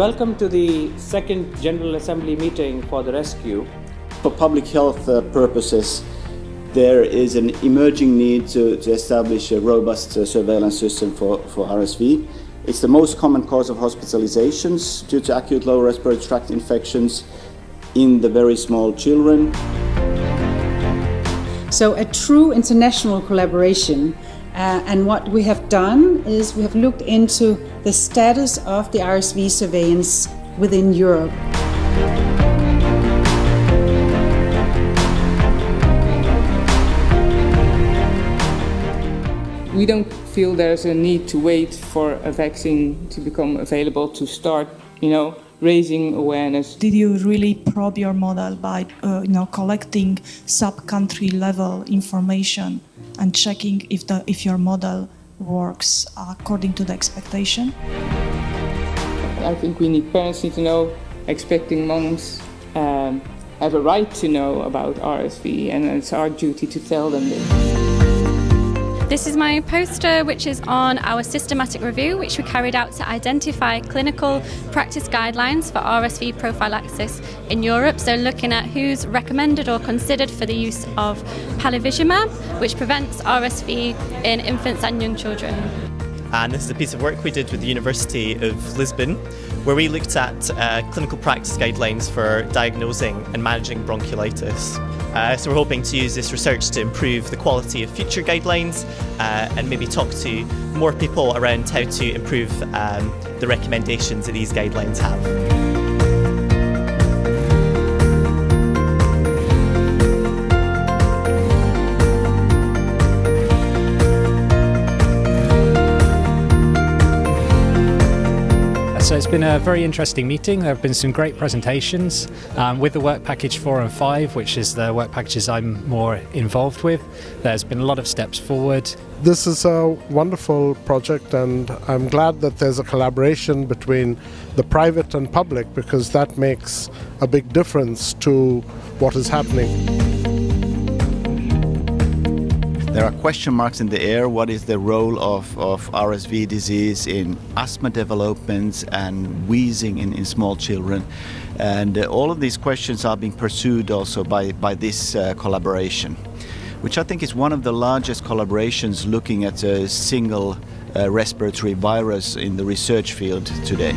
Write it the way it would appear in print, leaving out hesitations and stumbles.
Welcome to the second General Assembly meeting for the RESCEU. For public health purposes, there is an emerging need to establish a robust surveillance system for RSV. It's the most common cause of hospitalizations due to acute lower respiratory tract infections in the very small children. So a true international collaboration, and what we have done is we have looked into the status of the RSV surveillance within Europe. We don't feel there's a need to wait for a vaccine to become available to start, raising awareness. Did you really probe your model by, collecting sub-country level information and checking if your model works according to the expectation? I think parents need to know, expecting moms have a right to know about RSV, and it's our duty to tell them this. This is my poster, which is on our systematic review, which we carried out to identify clinical practice guidelines for RSV prophylaxis in Europe. So looking at who's recommended or considered for the use of palivizumab, which prevents RSV in infants and young children. And this is a piece of work we did with the University of Lisbon, where we looked at clinical practice guidelines for diagnosing and managing bronchiolitis. So we're hoping to use this research to improve the quality of future guidelines and maybe talk to more people around how to improve the recommendations that these guidelines have. So it's been a very interesting meeting. There have been some great presentations with the work package 4 and 5, which is the work packages I'm more involved with. There's been a lot of steps forward. This is a wonderful project, and I'm glad that there's a collaboration between the private and public, because that makes a big difference to what is happening. There are question marks in the air. What is the role of RSV disease in asthma development and wheezing in small children? And all of these questions are being pursued also by this collaboration, which I think is one of the largest collaborations looking at a single respiratory virus in the research field today.